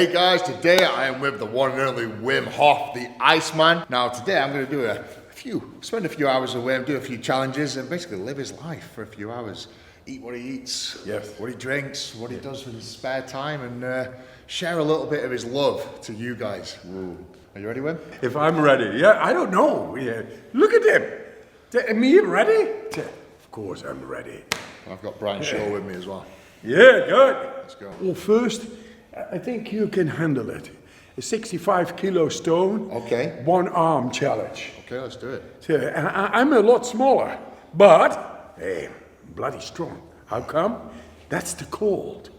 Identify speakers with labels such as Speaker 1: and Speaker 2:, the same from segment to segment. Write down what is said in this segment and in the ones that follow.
Speaker 1: Hey guys, today I am with the one and only Wim Hof, the Iceman. Now today I'm going to do spend a few hours with Wim, do a few challenges and basically live his life for a few hours. Eat what he eats,
Speaker 2: yes,
Speaker 1: what he drinks, what he does with his spare time, and share a little bit of his love to you guys. Ooh. Are you ready, Wim?
Speaker 2: If I'm ready, yeah, I don't know. Yeah. Look at him. Me ready? Of course I'm ready.
Speaker 1: I've got Brian Shaw with me as well.
Speaker 2: Yeah, good.
Speaker 1: Let's go.
Speaker 2: Well, first, I think you can handle it. A 65 kilo stone,
Speaker 1: okay.
Speaker 2: 1 arm challenge.
Speaker 1: Okay, let's do it.
Speaker 2: So, I'm a lot smaller, but hey, bloody strong. How come? That's the cold.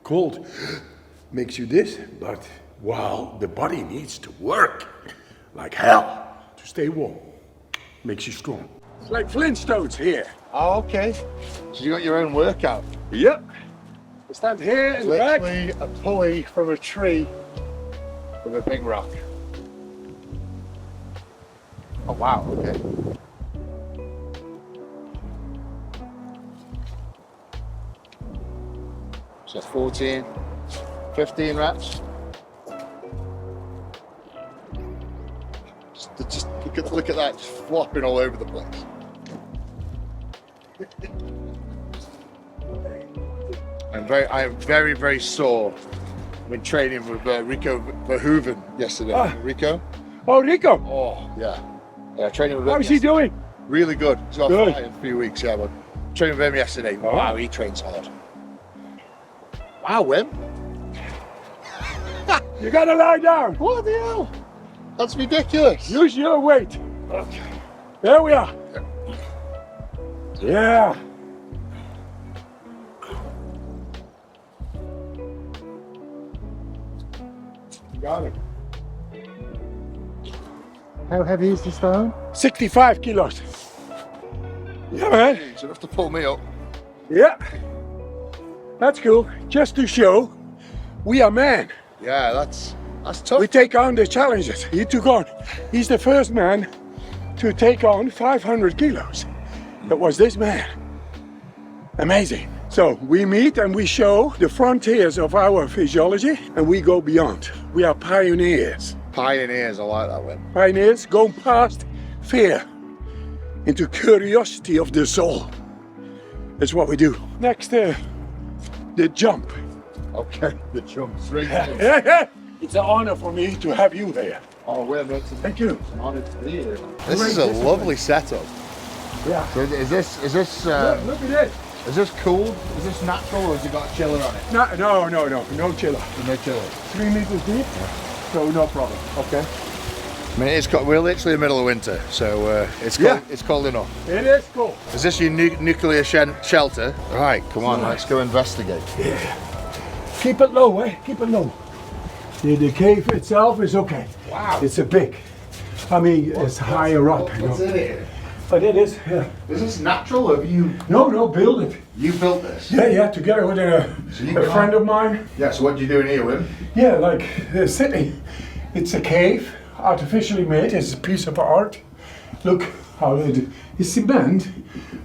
Speaker 2: Cold makes you this, but wow, the body needs to work like hell to stay warm. Makes you strong. It's like Flintstones here.
Speaker 1: Oh, okay. So you got your own workout?
Speaker 2: Yep. I stand here in the back.
Speaker 1: Literally a pulley from a tree with a big rock. Oh wow, okay. So that's 14, 15 reps. Just look at that, just flopping all over the place. I am very, very sore. I've been training with Rico Verhoeven yesterday. Rico?
Speaker 2: Oh, Rico.
Speaker 1: Oh, yeah. Yeah, training with him.
Speaker 2: How's he doing?
Speaker 1: Really good. He's got
Speaker 2: Good.
Speaker 1: a fight in a few weeks, yeah, but training with him yesterday.
Speaker 2: Oh.
Speaker 1: Wow, he trains hard. Wow, Wim.
Speaker 2: You gotta lie down.
Speaker 1: What the hell? That's ridiculous.
Speaker 2: Use your weight.
Speaker 1: Okay.
Speaker 2: There we are. Yeah. Got it.
Speaker 1: How heavy is the stone?
Speaker 2: 65 kilos. Yeah, man.
Speaker 1: You have to pull me up.
Speaker 2: Yeah. That's cool. Just to show we are men.
Speaker 1: Yeah, that's tough.
Speaker 2: We take on the challenges. He's the first man to take on 500 kilos. That was this man. Amazing. So we meet and we show the frontiers of our physiology and we go beyond. We are pioneers.
Speaker 1: Pioneers, I like that one.
Speaker 2: Pioneers going past fear into curiosity of the soul. That's what we do. Next, the jump.
Speaker 1: Okay, the jump.
Speaker 2: It's an honor for me to have you here.
Speaker 1: Oh,
Speaker 2: Thank you.
Speaker 1: This is a lovely setup.
Speaker 2: Yeah.
Speaker 1: So is this
Speaker 2: Look at this.
Speaker 1: is this cool? Is this natural or has it got a chiller on it?
Speaker 2: No chiller.
Speaker 1: No chiller.
Speaker 2: 3 meters deep, so no problem.
Speaker 1: Okay. I mean, we're literally in the middle of winter, so it's cold enough.
Speaker 2: It is cool.
Speaker 1: Is this your nuclear shelter? Right, come on, let's go investigate.
Speaker 2: Yeah. Keep it low, eh? Keep it low. The cave itself is okay.
Speaker 1: Wow.
Speaker 2: It's it's higher up.
Speaker 1: What's in here?
Speaker 2: But it is, yeah.
Speaker 1: Is this natural or have you...
Speaker 2: No, build it.
Speaker 1: You built this?
Speaker 2: Yeah, together with a friend of mine.
Speaker 1: Yeah, so what do you do in here, Wim?
Speaker 2: Yeah, like the city. It's a cave, artificially made. It's a piece of art. Look how it is cement,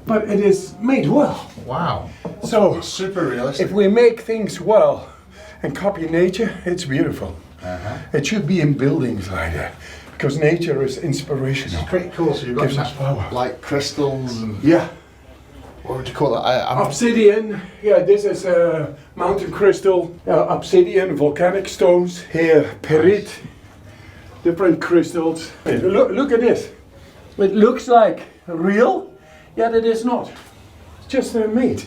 Speaker 2: but it is made well.
Speaker 1: Wow.
Speaker 2: So,
Speaker 1: it's super realistic.
Speaker 2: if we make things well and copy nature, it's beautiful. It should be in buildings like that. Because nature is inspirational.
Speaker 1: It's pretty cool. So you've got
Speaker 2: Gives us power.
Speaker 1: Like crystals and...
Speaker 2: Yeah.
Speaker 1: What would you call that?
Speaker 2: Obsidian. Yeah, this is a mountain crystal. Obsidian, volcanic stones. Here, perit. Different crystals. Look at this. It looks like real, yet it is not. It's just made.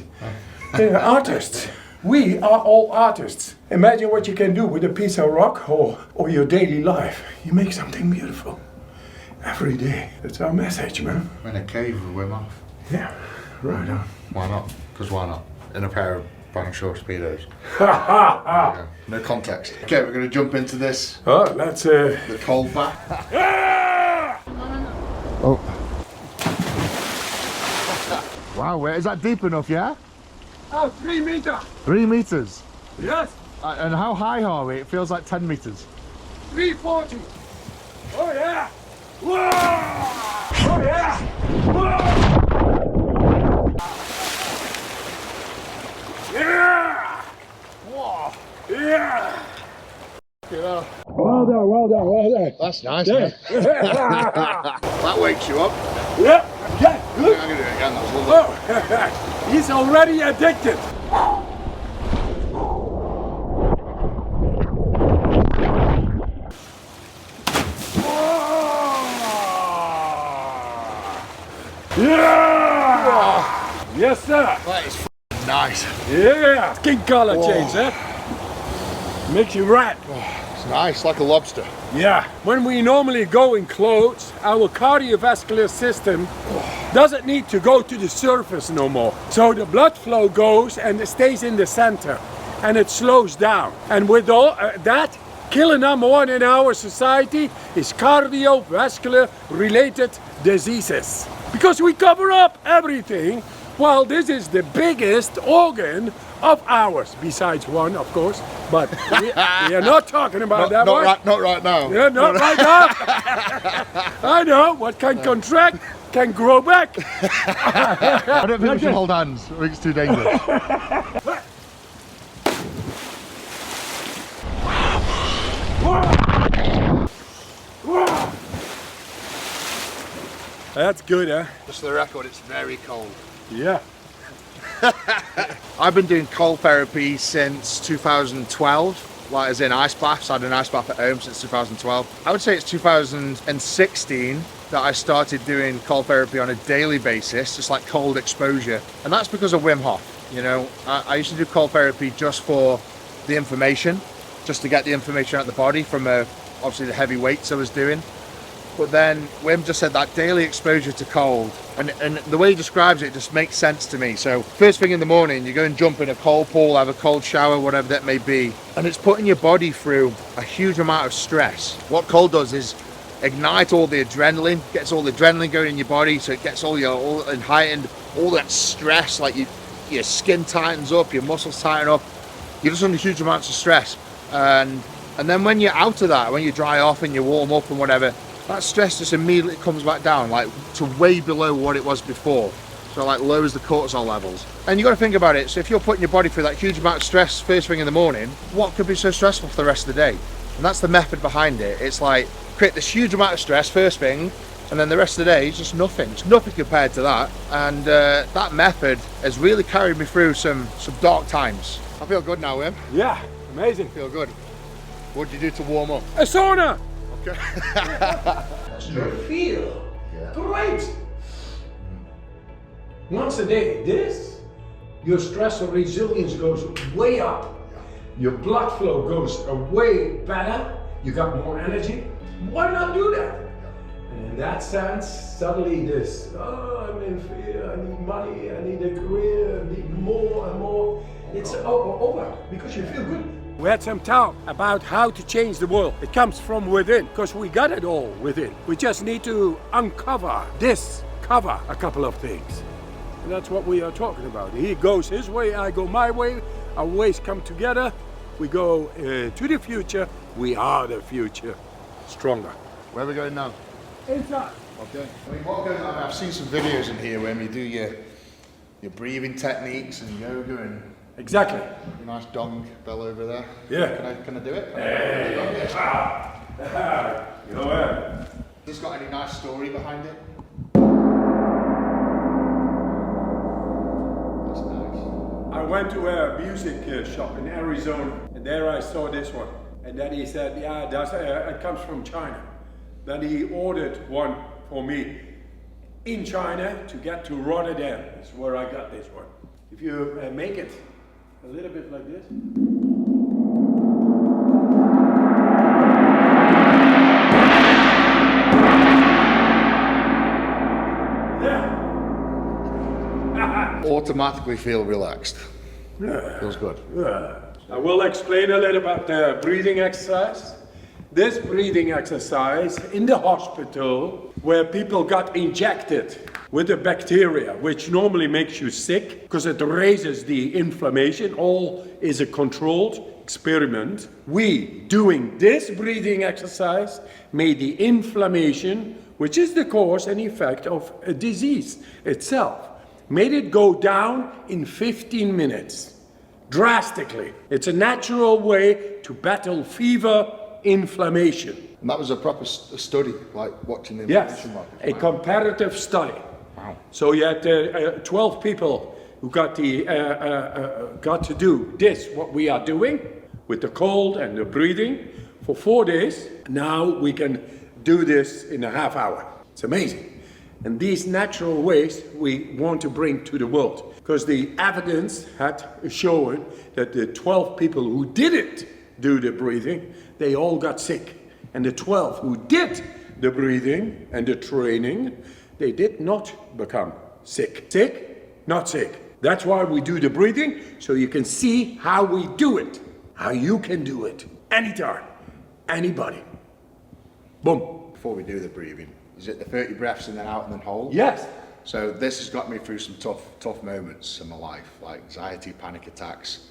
Speaker 2: They're artists. We are all artists. Imagine what you can do with a piece of rock or your daily life. You make something beautiful every day. That's our message, man.
Speaker 1: We're in a cave with Wim Hof.
Speaker 2: Yeah, right on.
Speaker 1: Why not? Because why not? In a pair of brown short speedos.
Speaker 2: Ha.
Speaker 1: No context. Okay, we're going to jump into this.
Speaker 2: Oh, that's
Speaker 1: The cold bath. Oh. Wow, is that deep enough, yeah?
Speaker 2: Oh, 3 meters.
Speaker 1: 3 meters.
Speaker 2: Yes.
Speaker 1: And how high are we? It feels like 10 meters.
Speaker 2: 340. Oh yeah. Whoa. Oh yeah. Whoa. Yeah. Whoa. Yeah.
Speaker 1: that's nice,
Speaker 2: Yeah.
Speaker 1: man. That wakes you up.
Speaker 2: Yeah, yeah, look.
Speaker 1: I'm gonna do it again, that's lovely.
Speaker 2: Oh, he's already addicted. Yeah! Yes, sir.
Speaker 1: That is f***ing nice.
Speaker 2: Yeah, skin color change, eh? Makes you rat.
Speaker 1: It's nice, like a lobster.
Speaker 2: Yeah, when we normally go in clothes, our cardiovascular system doesn't need to go to the surface no more. So the blood flow goes and it stays in the center and it slows down. And with all that, killing number one in our society is cardiovascular related diseases. Because we cover up everything, while this is the biggest organ of ours, besides one, of course, but we are not talking about that one.
Speaker 1: Not right now.
Speaker 2: Yeah, not right now. I know, what can contract can grow back.
Speaker 1: I don't think we should hold hands. I think it's too dangerous.
Speaker 2: That's good, huh?
Speaker 1: Just for the record, it's very cold.
Speaker 2: Yeah.
Speaker 1: I've been doing cold therapy since 2012, like as in ice baths. I had an ice bath at home since 2012. I would say it's 2016 that I started doing cold therapy on a daily basis, just like cold exposure. And that's because of Wim Hof. You know, I used to do cold therapy just for the information, just to get the information out of the body from obviously the heavy weights I was doing. But then Wim just said that daily exposure to cold, and the way he describes it just makes sense to me. So first thing in the morning, you go and jump in a cold pool, have a cold shower, whatever that may be, and it's putting your body through a huge amount of stress. What cold does is ignite all the adrenaline, gets all the adrenaline going in your body, so it gets all and heightened all that stress, like your skin tightens up, your muscles tighten up, you're just under huge amounts of stress. And then when you're out of that, when you dry off and you warm up and whatever, that stress just immediately comes back down, like to way below what it was before. So like lowers the cortisol levels. And you got to think about it. So if you're putting your body through that huge amount of stress first thing in the morning, what could be so stressful for the rest of the day? And that's the method behind it. It's like create this huge amount of stress first thing, and then the rest of the day is just nothing. It's nothing compared to that. And that method has really carried me through some dark times. I feel good now, Wim.
Speaker 2: Yeah, amazing.
Speaker 1: I feel good. What did you do to warm up?
Speaker 2: A sauna.
Speaker 1: Okay.
Speaker 2: You feel great. Once a day, your stress and resilience goes way up. Your blood flow goes way better. You got more energy. Why not do that? And in that sense, suddenly I'm in fear, I need money, I need a career, I need more and more. It's over because you feel good. We had some talk about how to change the world. It comes from within, because we got it all within. We just need to cover a couple of things. And that's what we are talking about. He goes his way, I go my way. Our ways come together. We go to the future. We are the future. Stronger.
Speaker 1: Where are we going now?
Speaker 2: Inside.
Speaker 1: Okay. I mean, I've seen some videos in here where you do your breathing techniques and yoga and
Speaker 2: Exactly.
Speaker 1: nice dong bell over there.
Speaker 2: Yeah.
Speaker 1: Can I do it?
Speaker 2: Go ahead.
Speaker 1: Has this got any nice story behind it? That's nice.
Speaker 2: I went to a music shop in Arizona, and there I saw this one. And then he said, yeah, it comes from China. Then he ordered one for me in China to get to Rotterdam. That's where I got this one. If you make it a little bit like this. Yeah.
Speaker 1: Automatically feel relaxed.
Speaker 2: Yeah.
Speaker 1: Feels good.
Speaker 2: Yeah. I will explain a little about the breathing exercise. This breathing exercise in the hospital where people got injected with a bacteria which normally makes you sick because it raises the inflammation. All is a controlled experiment. We, doing this breathing exercise, made the inflammation, which is the cause and effect of a disease itself, made it go down in 15 minutes. Drastically. It's a natural way to battle fever, inflammation.
Speaker 1: And that was a proper study, like watching the
Speaker 2: Yes,
Speaker 1: information market.
Speaker 2: a comparative study.
Speaker 1: Wow.
Speaker 2: So you had 12 people who got to do this, what we are doing, with the cold and the breathing for 4 days. Now we can do this in a half hour. It's amazing. And these natural ways we want to bring to the world, because the evidence had shown that the 12 people who didn't do the breathing, they all got sick. And the 12 who did the breathing and the training, they did not become sick. Sick, not sick. That's why we do the breathing, so you can see how we do it, how you can do it, anytime, anybody. Boom.
Speaker 1: Before we do the breathing, is it the 30 breaths and then out and then hold?
Speaker 2: Yes.
Speaker 1: So this has got me through some tough moments in my life, like anxiety, panic attacks.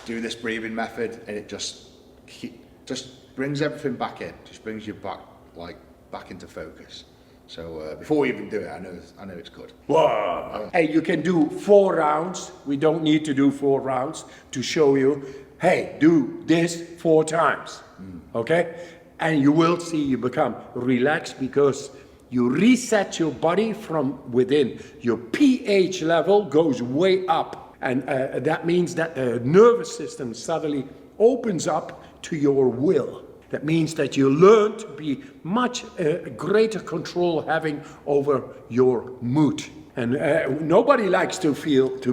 Speaker 1: Do this breathing method and it just brings everything back in, just brings you back into focus. So before we even do it, I know it's good.
Speaker 2: Wow. Hey, you can do 4 rounds. We don't need to do 4 rounds to show you, hey, do this 4 times, okay? And you will see you become relaxed because you reset your body from within. Your pH level goes way up. And that means that the nervous system suddenly opens up to your will. That means that you learn to be much greater control having over your mood. And nobody likes to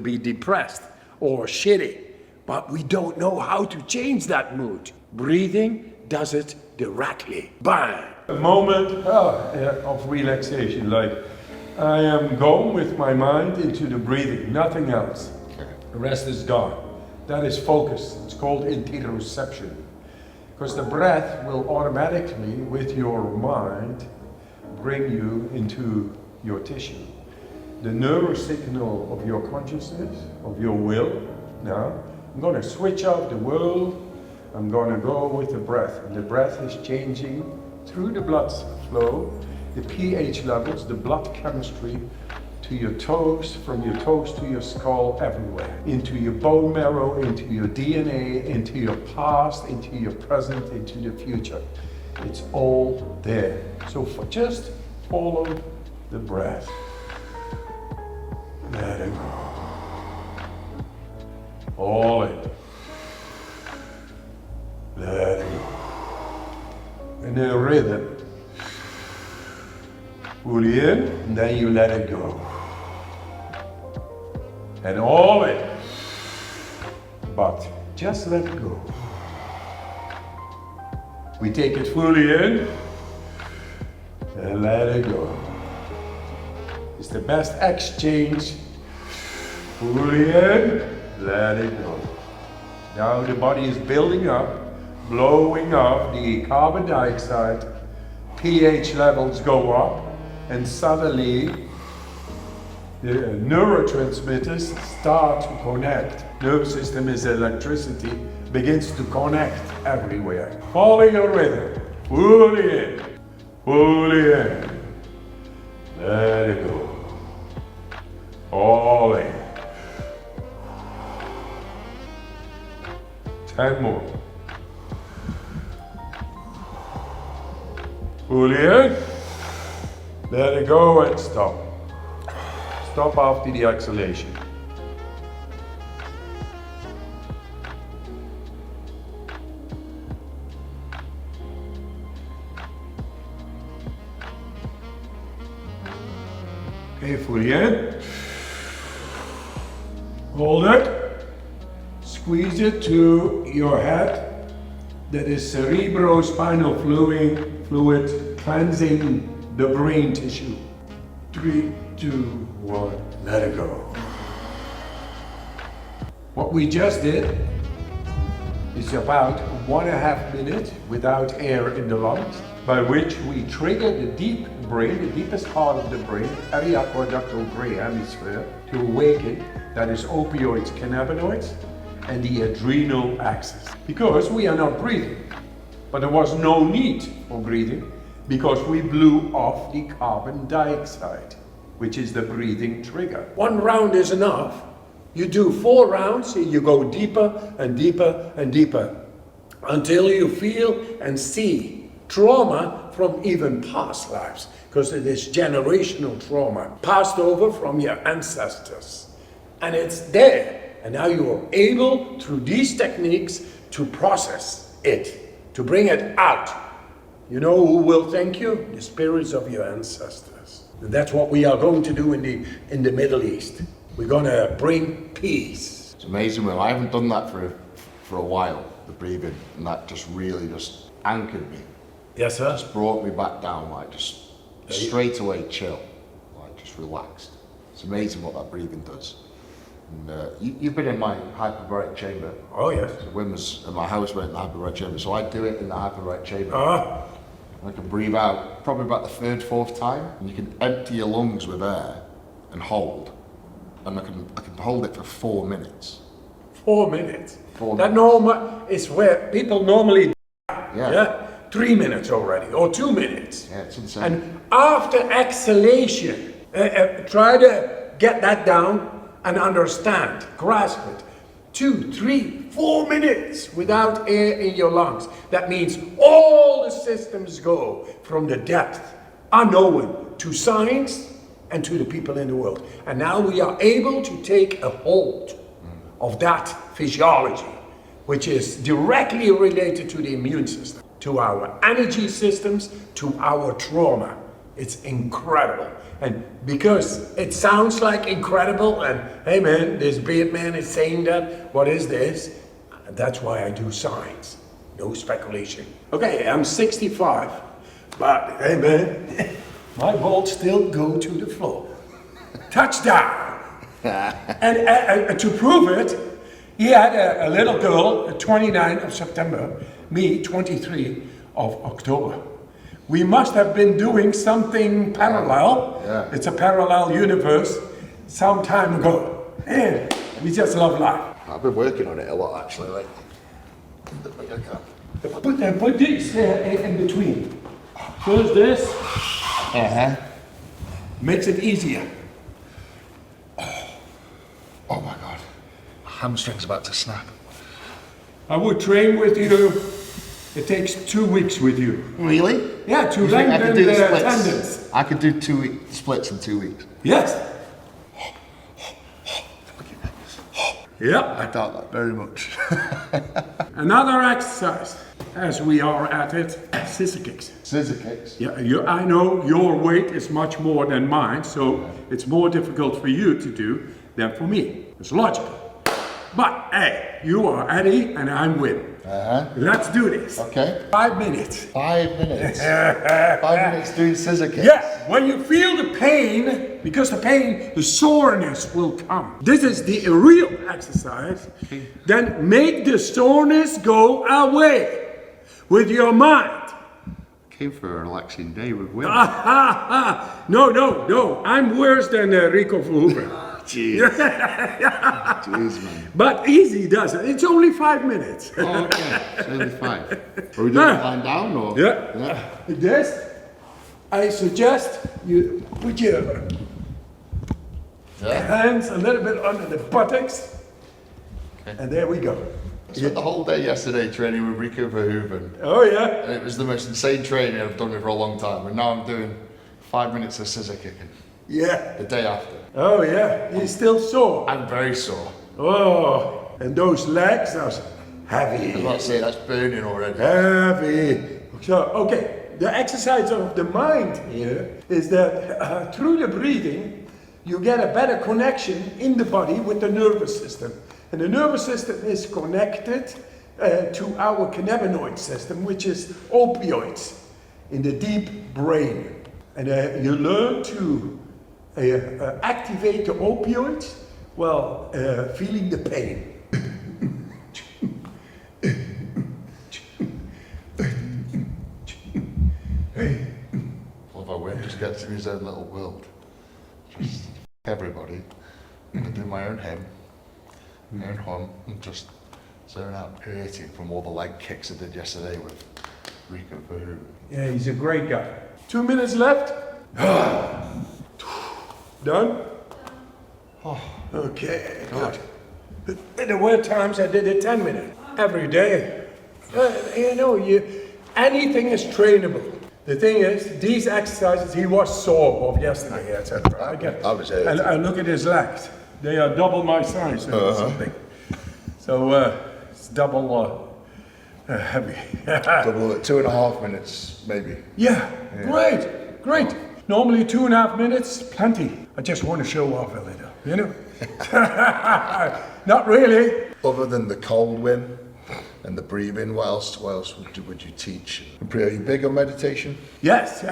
Speaker 2: be depressed or shitty, but we don't know how to change that mood. Breathing does it directly. Bang! A moment of relaxation, like I am going with my mind into the breathing, nothing else. The rest is gone. That is focus. It's called interoception. Because the breath will automatically, with your mind, bring you into your tissue. The neurosignal of your consciousness, of your will. Now, I'm going to switch off the world. I'm going to go with the breath. And the breath is changing through the blood flow, the pH levels, the blood chemistry, to your toes, from your toes to your skull, everywhere. Into your bone marrow, into your DNA, into your past, into your present, into the future. It's all there. So just follow the breath. Let it go. All in. Let it go. In a rhythm. Fully in, and then you let it go. And all in. But just let it go. We take it fully in and let it go. It's the best exchange. Fully in, let it go. Now the body is building up, blowing off the carbon dioxide, pH levels go up, and suddenly the neurotransmitters start to connect. Nervous system is electricity, begins to connect everywhere. Follow your rhythm. Fully in. Fully in. Let it go. All in. 10 more. Fully in. Let it go and stop. Stop after the exhalation. Okay, fully in. Hold it. Squeeze it to your head. That is cerebrospinal fluid cleansing the brain tissue. 3, 2, 1, let it go. What we just did is about 1.5 minutes without air in the lungs, by which we trigger the deep brain, the deepest part of the brain, periaqueductal gray hemisphere, to awaken. That is opioids, cannabinoids, and the adrenal axis. Because we are not breathing. But there was no need for breathing, because we blew off the carbon dioxide, which is the breathing trigger. 1 round is enough. You do 4 rounds, you go deeper and deeper and deeper, until you feel and see trauma from even past lives, because it is generational trauma passed over from your ancestors. And it's there. And now you are able, through these techniques, to process it, to bring it out. You know who will thank you? The spirits of your ancestors. And that's what we are going to do in the Middle East. We're going to bring peace.
Speaker 1: It's amazing, Will. I haven't done that for a while, the breathing, and that just really just anchored me.
Speaker 2: Yes, sir.
Speaker 1: Just brought me back down, like just straight away chill, like just relaxed. It's amazing what that breathing does. And you've been in my hyperbaric chamber.
Speaker 2: Oh, yes.
Speaker 1: So WIM was at my house, went in the hyperbaric chamber, so I do it in the hyperbaric chamber. I can breathe out probably about the third, fourth time, and you can empty your lungs with air and hold. And I can hold it for 4 minutes.
Speaker 2: 4 minutes.
Speaker 1: 4
Speaker 2: That
Speaker 1: minutes.
Speaker 2: normal is where people normally die.
Speaker 1: Yeah.
Speaker 2: 3 minutes already, or 2 minutes.
Speaker 1: Yeah, it's insane.
Speaker 2: And after exhalation, try to get that down and understand, grasp it. 2, 3, 4 minutes without air in your lungs. That means all the systems go from the depth, unknown, to science and to the people in the world. And now we are able to take a hold of that physiology, which is directly related to the immune system, to our energy systems, to our trauma. It's incredible. And because it sounds like incredible, and hey man, this beard man is saying that, what is this? That's why I do science, no speculation. Okay, I'm 65, but hey man, my balls still go to the floor. Touchdown! And to prove it, he had a little girl, 29 of September, me, 23 of October. We must have been doing something parallel.
Speaker 1: Yeah.
Speaker 2: It's a parallel universe some time ago. And we just love life.
Speaker 1: I've been working on it a lot, actually. Like,
Speaker 2: Put this in between. First this. Makes it easier.
Speaker 1: Oh my God, hamstring's about to snap.
Speaker 2: I would train with you. It takes 2 weeks with you.
Speaker 1: Really?
Speaker 2: Yeah, to
Speaker 1: You think I
Speaker 2: lengthen
Speaker 1: could do
Speaker 2: the
Speaker 1: splits?
Speaker 2: tendons.
Speaker 1: I could do 2 splits in 2 weeks.
Speaker 2: Yes. Yep.
Speaker 1: I doubt that very much.
Speaker 2: Another exercise, as we are at it, scissor kicks.
Speaker 1: Scissor kicks.
Speaker 2: Yeah, I know your weight is much more than mine, so it's more difficult for you to do than for me. It's logical. But hey, you are Eddie and I'm WIM. Let's do this.
Speaker 1: Okay.
Speaker 2: 5 minutes.
Speaker 1: 5 minutes. 5 minutes doing scissor kicks.
Speaker 2: Yeah, when you feel the pain, because the pain, the soreness will come. This is the real exercise. Then make the soreness go away with your mind.
Speaker 1: Came for a relaxing day with WIM.
Speaker 2: No, I'm worse than Rico Verhoeven.
Speaker 1: Jeez. Jeez, man.
Speaker 2: But easy does it. It's only 5 minutes.
Speaker 1: Oh, okay. It's only 5. Are we doing it lying down or?
Speaker 2: Yeah. Like this, I suggest you put your hands a little bit under the buttocks. Okay. And there we go.
Speaker 1: I spent the whole day yesterday training with Rico Verhoeven.
Speaker 2: Oh yeah.
Speaker 1: And it was the most insane training I've done for a long time. And now I'm doing 5 minutes of scissor kicking.
Speaker 2: Yeah.
Speaker 1: The day after.
Speaker 2: Oh yeah. You're still sore.
Speaker 1: I'm very sore.
Speaker 2: Oh, and those legs are heavy.
Speaker 1: I was about to say, that's burning already.
Speaker 2: Heavy. So, okay, the exercise of the mind here is that through the breathing, you get a better connection in the body with the nervous system. And the nervous system is connected to our cannabinoid system, which is opioids in the deep brain. And you learn to activate the opioids while feeling the pain.
Speaker 1: Love how WIM just gets in his own little world. Just everybody. I do my own hymn, my own hum, and just zone out, creating from all the leg kicks I did yesterday with Rico Verhoeven.
Speaker 2: Yeah, he's a great guy. 2 minutes left. Done? Okay, good. There were times I did it 10 minutes every day. You know, Anything is trainable. The thing is, these exercises he was sore of yesterday, etc.
Speaker 1: I was here.
Speaker 2: And look at his legs. They are double my size or something. So it's double heavy.
Speaker 1: Double it, 2.5 minutes, maybe.
Speaker 2: Yeah, great. Normally 2.5 minutes, plenty. I just want to show off a little, you know? Not really.
Speaker 1: Other than the cold WIM and the breathing, what else would you teach? Are you big on meditation?
Speaker 2: Yes,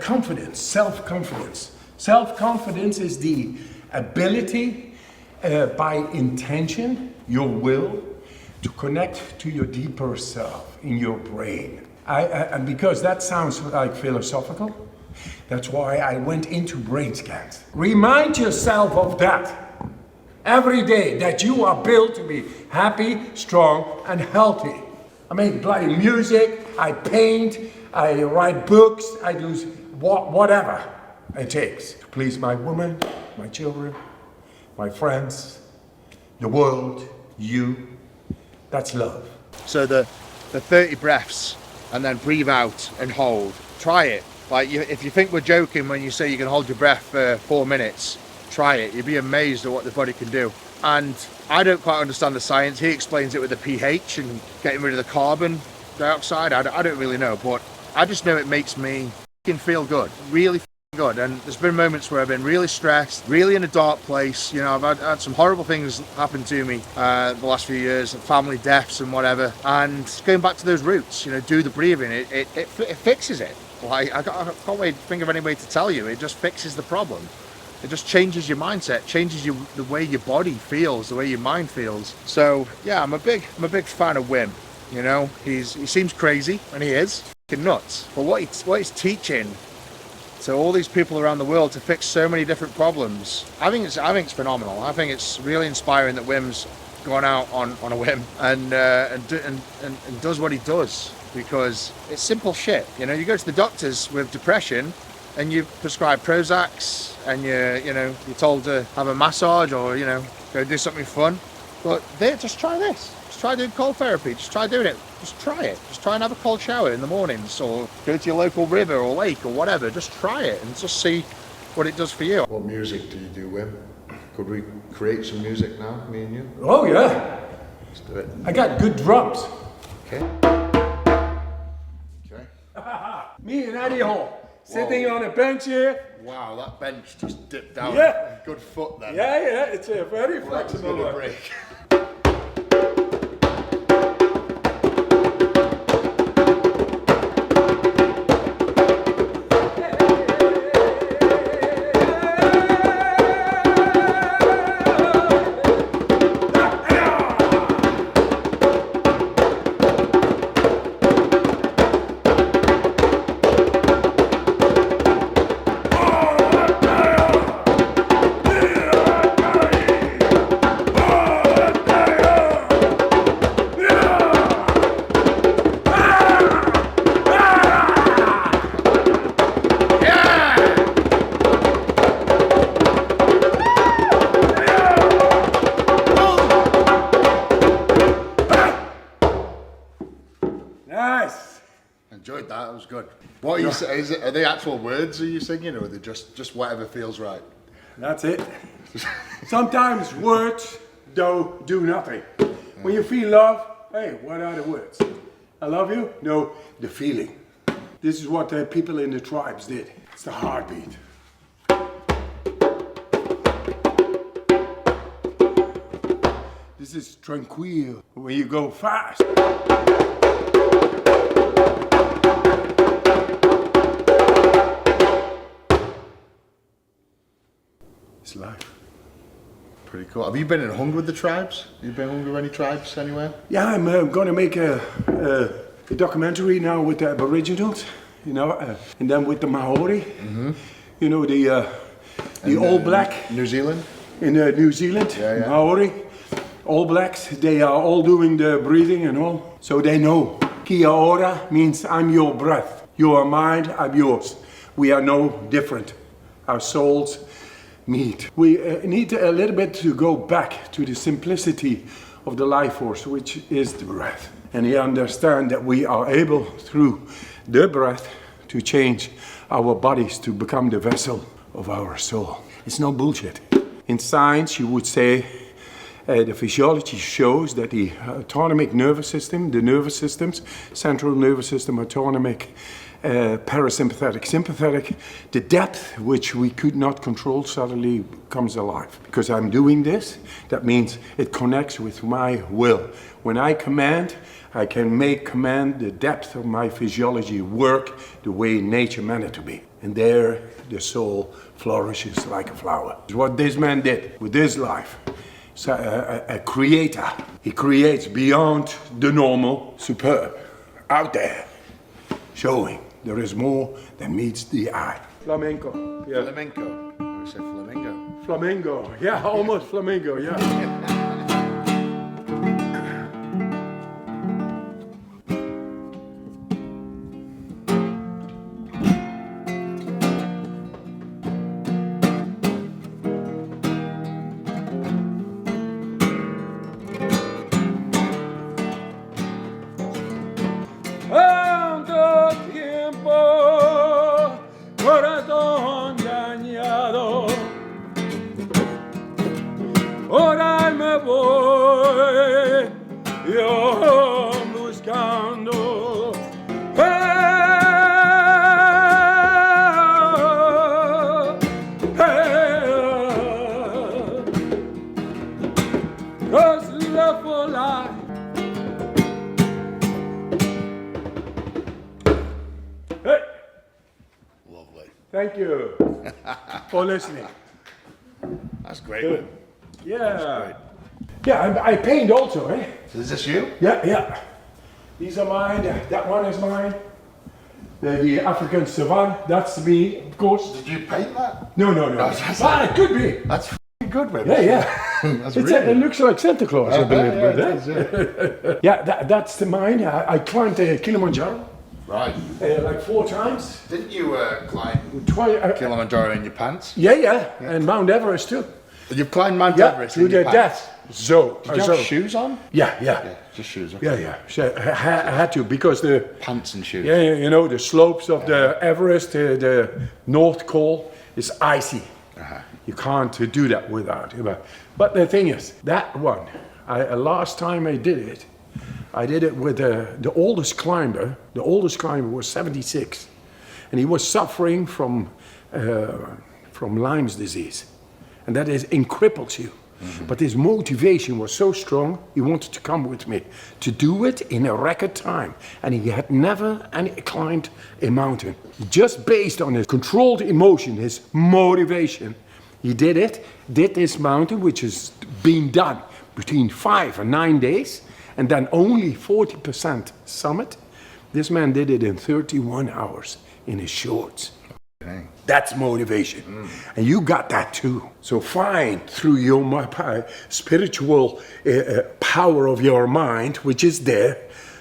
Speaker 2: confidence, self-confidence. Self-confidence is the ability by intention, your will, to connect to your deeper self in your brain. And because that sounds like philosophical, that's why I went into brain scans. Remind yourself of that every day, that you are built to be happy, strong, and healthy. I make bloody music, I paint, I write books, I do whatever it takes to please my woman, my children, my friends, the world, you. That's love.
Speaker 1: So the 30 breaths and then breathe out and hold. Try it. Like if you think we're joking when you say you can hold your breath for 4 minutes, try it. You'd be amazed at what the body can do. And I don't quite understand the science. He explains it with the pH and getting rid of the carbon dioxide. I don't really know, but I just know it makes me feel good, really good. And there's been moments where I've been really stressed, really in a dark place. You know, I've had some horrible things happen to me the last few years, family deaths and whatever. And going back to those roots, you know, do the breathing. It fixes it. Like I can't wait to think of any way to tell you. It just fixes the problem. It just changes your mindset, changes the way your body feels, the way your mind feels. So yeah, I'm a big fan of WIM. You know, he seems crazy, and he is fucking nuts. But what he's teaching to all these people around the world to fix so many different problems, I think it's phenomenal. I think it's really inspiring that WIM's gone out on a whim and does what he does, because it's simple shit. You know, you go to the doctors with depression and you prescribe Prozacs and you're told to have a massage or, you know, go do something fun. But just try this. Just try doing cold therapy. Just try doing it. Just try it. Just try and have a cold shower in the mornings, or go to your local river or lake or whatever. Just try it and just see what it does for you. What music do you do, Wim? Could we create some music now, me and you?
Speaker 2: Oh yeah.
Speaker 1: Let's do it.
Speaker 2: I got good drums.
Speaker 1: Okay.
Speaker 2: Me and Eddie Hall. Sitting on a bench here.
Speaker 1: Wow, that bench just dipped down.
Speaker 2: Yeah.
Speaker 1: Good foot then.
Speaker 2: Yeah, it's a very flexible one.
Speaker 1: Break.
Speaker 2: Nice.
Speaker 1: Enjoyed that. That was good. What are you saying? Are they actual words? Are you singing, or are they just whatever feels right?
Speaker 2: That's it. Sometimes words don't do nothing. When you feel love, hey, what are the words? I love you? No, the feeling. This is what the people in the tribes did. It's the heartbeat. This is tranquil. When you go fast. It's life.
Speaker 1: Pretty cool. Have you been in Hungary with the tribes? Have you been in Hungary with any tribes anywhere?
Speaker 2: Yeah, I'm going to make a documentary now with the Aboriginals, you know, and then with the Maori. Mm-hmm. You know, the All Black.
Speaker 1: New Zealand?
Speaker 2: In New Zealand, yeah. Maori. All Blacks, they are all doing the breathing and all. So they know. Kia ora means I'm your breath. You are mine, I'm yours. We are no different. Our souls meet. We need a little bit to go back to the simplicity of the life force, which is the breath. And he understands that we are able, through the breath, to change our bodies to become the vessel of our soul. It's no bullshit. In science, you would say the physiology shows that the autonomic nervous system, the nervous systems, central nervous system, autonomic, parasympathetic, sympathetic, the depth which we could not control suddenly comes alive. Because I'm doing this, that means it connects with my will. When I command, I can command the depth of my physiology work the way nature meant it to be. And there the soul flourishes like a flower. It's what this man did with his life. So a creator. He creates beyond the normal, superb, out there, showing there is more than meets the eye. Flamenco. Yeah.
Speaker 1: Flamenco. I would say flamingo.
Speaker 2: Flamingo. Yeah, almost flamingo. Yeah. Ora me voy, yo buscando. Cause love for life. Hey.
Speaker 1: Lovely.
Speaker 2: Thank you for listening.
Speaker 1: That's great.
Speaker 2: Yeah. Yeah, I paint also, eh?
Speaker 1: So is this you?
Speaker 2: Yeah. These are mine, that one is mine. The African savanna, that's me, of course.
Speaker 1: Did you paint that?
Speaker 2: No. It could be.
Speaker 1: That's f***ing good, man.
Speaker 2: Yeah.
Speaker 1: That's
Speaker 2: It looks like Santa Claus, I believe.
Speaker 1: Yeah, it does,
Speaker 2: Yeah, that's mine. I climbed Kilimanjaro.
Speaker 1: Right.
Speaker 2: Like 4 times.
Speaker 1: Didn't you climb Kilimanjaro in your pants?
Speaker 2: Yeah, and Mount Everest too.
Speaker 1: You've climbed Mount Everest
Speaker 2: to
Speaker 1: in your
Speaker 2: the
Speaker 1: pants?
Speaker 2: death zone.
Speaker 1: Did you have shoes on?
Speaker 2: Yeah.
Speaker 1: Just shoes. Okay.
Speaker 2: Yeah. So I had to because the
Speaker 1: Pants and shoes.
Speaker 2: Yeah, you know the slopes of the Everest, the North Col is icy. You can't do that without. But the thing is, that one, last time I did it with the oldest climber. The oldest climber was 76, and he was suffering from Lyme's disease, and that cripples you. Mm-hmm. But his motivation was so strong, he wanted to come with me to do it in a record time. And he had never climbed a mountain. Just based on his controlled emotion, his motivation, he did this mountain, which has been done between 5 and 9 days, and then only 40% summit. This man did it in 31 hours in his shorts. Dang. That's motivation. And you got that too. So find through your spiritual power of your mind, which is there,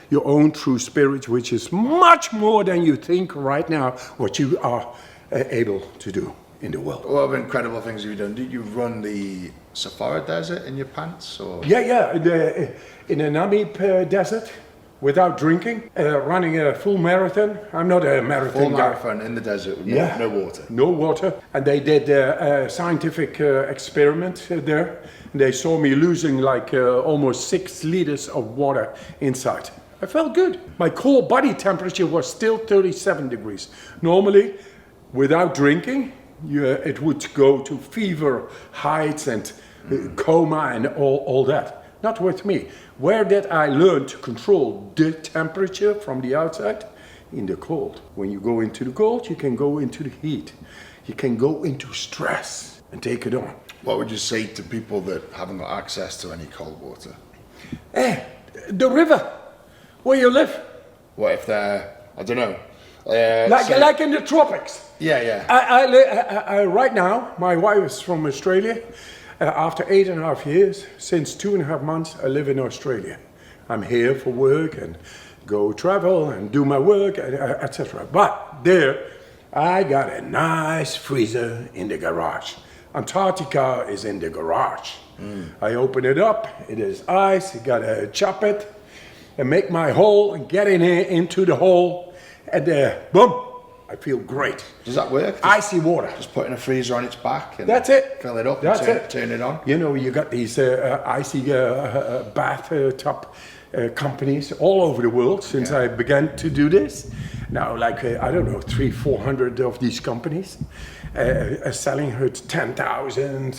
Speaker 2: your own true spirit, which is much more than you think right now, what you are able to do in the world.
Speaker 1: What incredible things have you done? Did you run the Sahara Desert in your pants? Or?
Speaker 2: Yeah. In the Namib Desert. Without drinking, running a full marathon. I'm not a marathon
Speaker 1: full
Speaker 2: guy.
Speaker 1: marathon in the desert with no water.
Speaker 2: No water. And they did a scientific experiment there. And they saw me losing like almost 6 liters of water inside. I felt good. My core body temperature was still 37 degrees. Normally, without drinking, it would go to fever heights and coma and all that. Not with me. Where did I learn to control the temperature from the outside? In the cold. When you go into the cold, you can go into the heat. You can go into stress and take it on.
Speaker 1: What would you say to people that haven't got access to any cold water?
Speaker 2: The river, where you live.
Speaker 1: What if they're, I don't know.
Speaker 2: Like in the tropics.
Speaker 1: Yeah.
Speaker 2: I right now, my wife is from Australia. After 8.5 years, since 2.5 months, I live in Australia. I'm here for work and go travel and do my work, etc. But there, I got a nice freezer in the garage. Antarctica is in the garage. I open it up, it is ice, you gotta chop it and make my hole and get in here into the hole and boom, I feel great.
Speaker 1: Does that work?
Speaker 2: Icy water.
Speaker 1: Just putting a freezer on its back and
Speaker 2: That's it.
Speaker 1: fill it up
Speaker 2: That's
Speaker 1: and turn it on.
Speaker 2: You know, you got these icy bathtub companies all over the world since I began to do this. Now, like, I don't know, 300-400 of these companies selling her 10,000,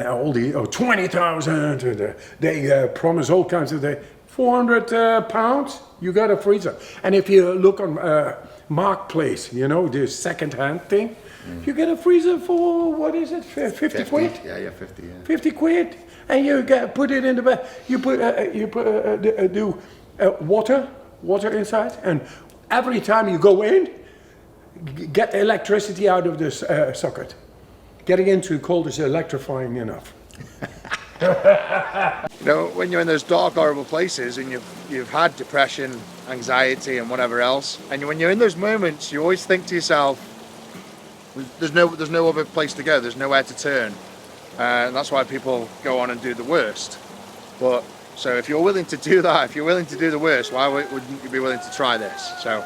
Speaker 2: all the 20,000. They promise all kinds of 400 pounds. You got a freezer, and if you look on Marketplace, you know, the second-hand thing, you get a freezer for what is it, 50 quid?
Speaker 1: Yeah, 50. Yeah.
Speaker 2: 50 quid, and you put it in the bag. You do water inside, and every time you go in, get the electricity out of this socket. Getting into cold is electrifying enough.
Speaker 1: You know, when you're in those dark, horrible places and you've had depression, anxiety, and whatever else, and when you're in those moments, you always think to yourself, there's no other place to go. There's nowhere to turn, and that's why people go on and do the worst. But so if you're willing to do that, if you're willing to do the worst, why wouldn't you be willing to try this? So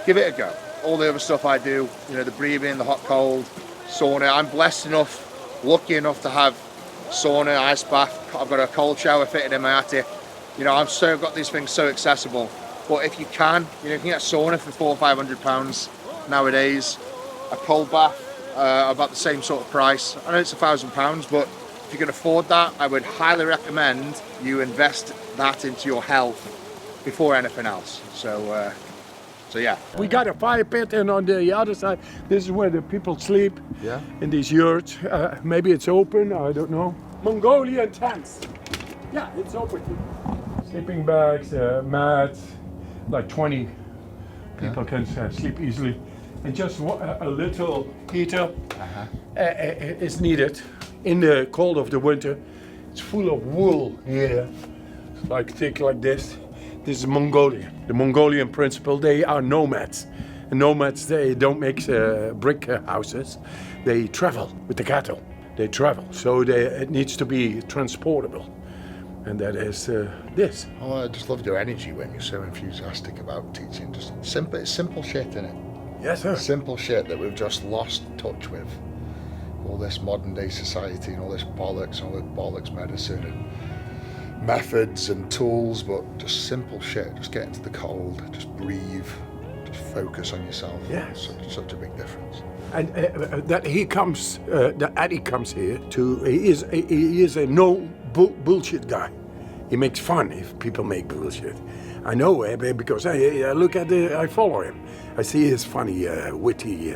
Speaker 1: give it a go. All the other stuff I do, you know, the breathing, the hot, cold, sauna. I'm blessed enough, lucky enough to have sauna, ice bath. I've got a cold shower fitted in my attic. You know, I've got these things so accessible. But if you can, you know, you can get a sauna for £400 or £500 nowadays. A cold bath, about the same sort of price. I know it's £1,000, but if you can afford that, I would highly recommend you invest that into your health before anything else. So yeah.
Speaker 2: We got a fire pit, and on the other side, this is where the people sleep.
Speaker 1: Yeah.
Speaker 2: In these yurts. Maybe it's open, I don't know. Mongolian tents. Yeah, it's open. Sleeping bags, mats, like 20 people can sleep easily. And just a little heater is needed in the cold of the winter. It's full of wool here, like thick like this. This is Mongolia. The Mongolian principle, they are nomads. And nomads, they don't make brick houses. They travel with the cattle. They travel, so it needs to be transportable. And that is this.
Speaker 1: Oh, I just love your energy when you're so enthusiastic about teaching. Just simple shit, innit?
Speaker 2: Yes, sir.
Speaker 1: Simple shit that we've just lost touch with. All this modern day society and all this bollocks, all this bollocks medicine and methods and tools, but just simple shit. Just get into the cold, just breathe, just focus on yourself.
Speaker 2: Yeah.
Speaker 1: Such a big difference.
Speaker 2: And that Eddie comes here he is a no bullshit guy. He makes fun if people make bullshit. I know because I follow him. I see his funny, witty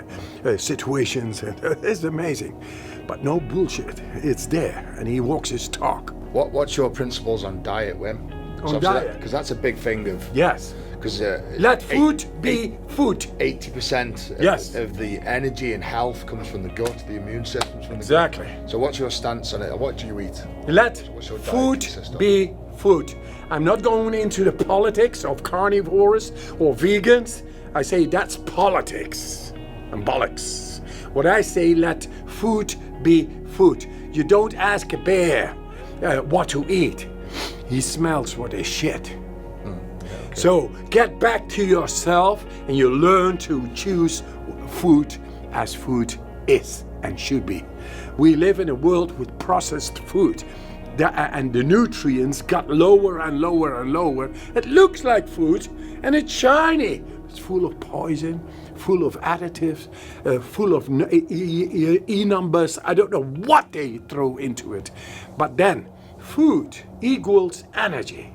Speaker 2: situations, and it's amazing. But no bullshit, it's there, and he walks his talk.
Speaker 1: What's your principles on diet, Wim?
Speaker 2: On diet?
Speaker 1: Because that's a big thing of...
Speaker 2: Yes.
Speaker 1: Because
Speaker 2: let food be food.
Speaker 1: 80%
Speaker 2: Yes.
Speaker 1: of the energy and health comes from the gut, the immune system's from the
Speaker 2: Exactly.
Speaker 1: gut. So what's your stance on it? What do you eat?
Speaker 2: Let
Speaker 1: What's your diet
Speaker 2: food
Speaker 1: consist of?
Speaker 2: be food. I'm not going into the politics of carnivores or vegans. I say that's politics and bollocks. What I say, let food be food. You don't ask a bear what to eat. He smells what is shit. Okay. So get back to yourself and you learn to choose food as food is and should be. We live in a world with processed food. And the nutrients got lower and lower and lower. It looks like food and it's shiny. It's full of poison, full of additives, full of E numbers. I don't know what they throw into it. But then food equals energy.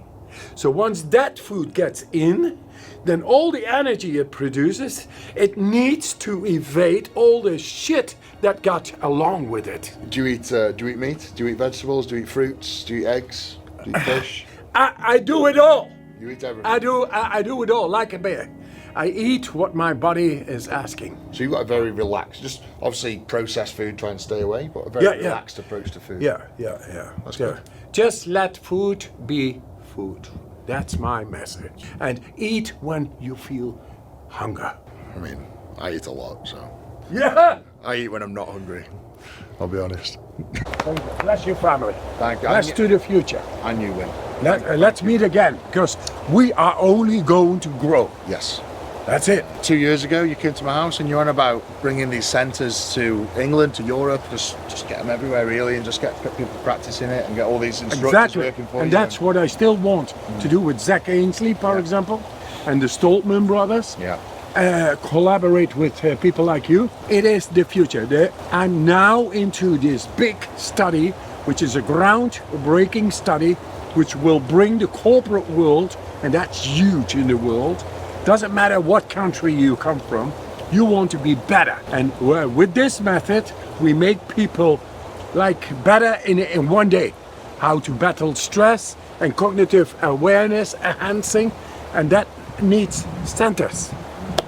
Speaker 2: So once that food gets in, then all the energy it produces, it needs to evade all the shit that got along with it.
Speaker 1: Do you eat meat? Do you eat vegetables? Do you eat fruits? Do you eat eggs? Do you eat fish?
Speaker 2: I do it all.
Speaker 1: You eat everything?
Speaker 2: I do it all, like a bear. I eat what my body is asking.
Speaker 1: So you've got a very relaxed, just obviously processed food, try and stay away, but a very relaxed approach to food.
Speaker 2: Yeah.
Speaker 1: That's good.
Speaker 2: Just let food be food. That's my message. And eat when you feel hunger.
Speaker 1: I mean, I eat a lot, so.
Speaker 2: Yeah!
Speaker 1: I eat when I'm not hungry. I'll be honest.
Speaker 2: Bless your family.
Speaker 1: Thank you.
Speaker 2: Let's to the future.
Speaker 1: And you win.
Speaker 2: Let's meet again, because we are only going to grow.
Speaker 1: Yes.
Speaker 2: That's it.
Speaker 1: 2 years ago, you came to my house and you're on about bringing these centres to England, to Europe, just get them everywhere really, and just get people practicing it and get all these instructors working for you.
Speaker 2: And that's what I still want to do with Zach Ainsley, for example, and the Stoltman brothers.
Speaker 1: Yeah.
Speaker 2: Collaborate with people like you. It is the future. I'm now into this big study, which is a ground-breaking study, which will bring the corporate world, and that's huge in the world. Doesn't matter what country you come from, you want to be better. And with this method, we make people like better in one day. How to battle stress and cognitive awareness enhancing, and that needs centers.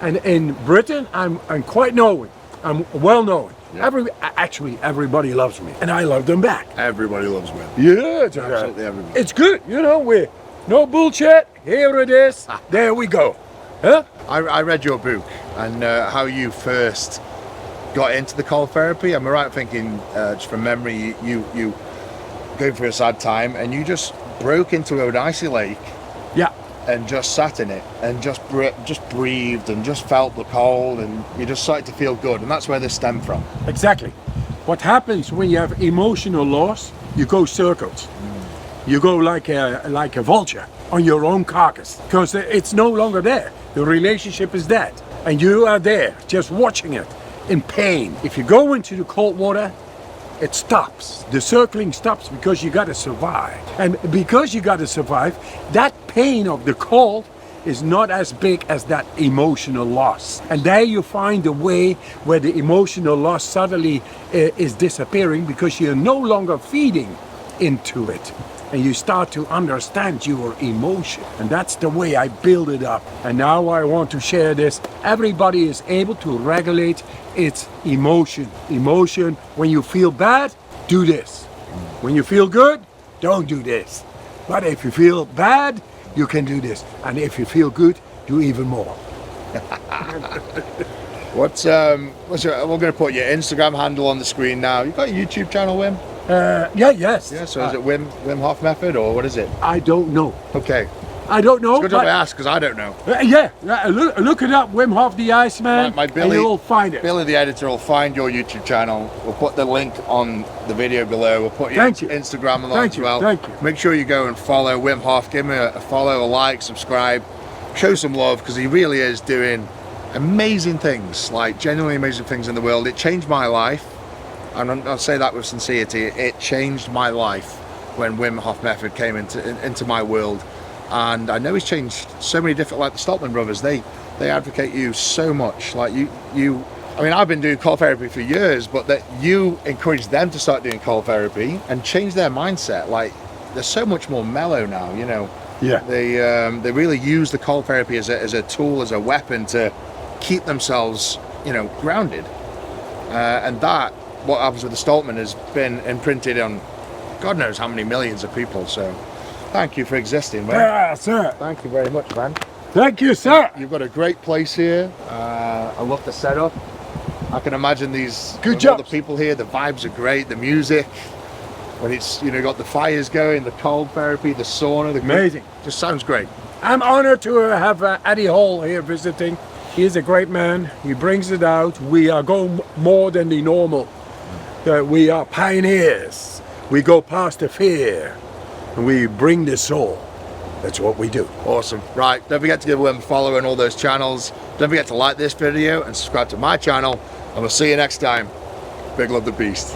Speaker 2: And in Britain, I'm quite knowing. I'm well known. Yeah. Actually, everybody loves me, and I love them back.
Speaker 1: Everybody loves me.
Speaker 2: Yeah,
Speaker 1: absolutely everybody.
Speaker 2: It's good, we're no bullshit. Here it is. There we go. Huh?
Speaker 1: I read your book and how you first got into the cold therapy. Am I right thinking, just from memory, you going through a sad time and you just broke into an icy lake?
Speaker 2: Yeah.
Speaker 1: And just sat in it and just breathed and just felt the cold, and you just started to feel good, and that's where this stemmed from.
Speaker 2: Exactly. What happens when you have emotional loss? You go circles. You go like a vulture on your own carcass, because it's no longer there. The relationship is dead, and you are there just watching it in pain. If you go into the cold water, it stops. The circling stops because you got to survive. And because you got to survive, that pain of the cold is not as big as that emotional loss. And there you find a way where the emotional loss suddenly is disappearing, because you're no longer feeding into it. And you start to understand your emotion. And that's the way I build it up. And now I want to share this. Everybody is able to regulate its emotion. Emotion, when you feel bad, do this. When you feel good, don't do this. But if you feel bad, you can do this. And if you feel good, do even more.
Speaker 1: We're going to put your Instagram handle on the screen now. You got a YouTube channel, Wim?
Speaker 2: Yes.
Speaker 1: Yeah, so is it Wim Hof method, or what is it?
Speaker 2: I don't know.
Speaker 1: Okay.
Speaker 2: I don't know.
Speaker 1: It's good job I asked, because I don't know.
Speaker 2: Look it up, Wim Hof the Iceman,
Speaker 1: my Billy,
Speaker 2: and you'll find it.
Speaker 1: Billy the editor will find your YouTube channel. We'll put the link on the video below. We'll put your Instagram on as well.
Speaker 2: Thank you.
Speaker 1: Make sure you go and follow Wim Hof. Give him a follow, a like, subscribe. Show some love, because he really is doing amazing things, like genuinely amazing things in the world. It changed my life. And I'll say that with sincerity. It changed my life when Wim Hof method came into my world, and I know he's changed so many different. Like the Stoltman brothers, they advocate you so much. Like you. I mean, I've been doing cold therapy for years, but that you encourage them to start doing cold therapy and change their mindset. Like they're so much more mellow now.
Speaker 2: Yeah.
Speaker 1: They really use the cold therapy as a tool, as a weapon to keep themselves, grounded, and that. What happens with the Stoltman has been imprinted on God knows how many millions of people. So thank you for existing, man.
Speaker 2: Yeah, sir.
Speaker 1: Thank you very much, man.
Speaker 2: Thank you, sir.
Speaker 1: You've got a great place here. I love the setup. I can imagine
Speaker 2: Good job.
Speaker 1: All the people here. The vibes are great. The music, when it's got the fires going, the cold therapy, the sauna,
Speaker 2: amazing.
Speaker 1: Just sounds great.
Speaker 2: I'm honored to have Eddie Hall here visiting. He is a great man. He brings it out. We are going more than the normal. We are pioneers. We go past the fear, and we bring the soul. That's what we do.
Speaker 1: Awesome. Right, don't forget to give Wim a follow on all those channels. Don't forget to like this video and subscribe to my channel, and we'll see you next time. Big love the beast.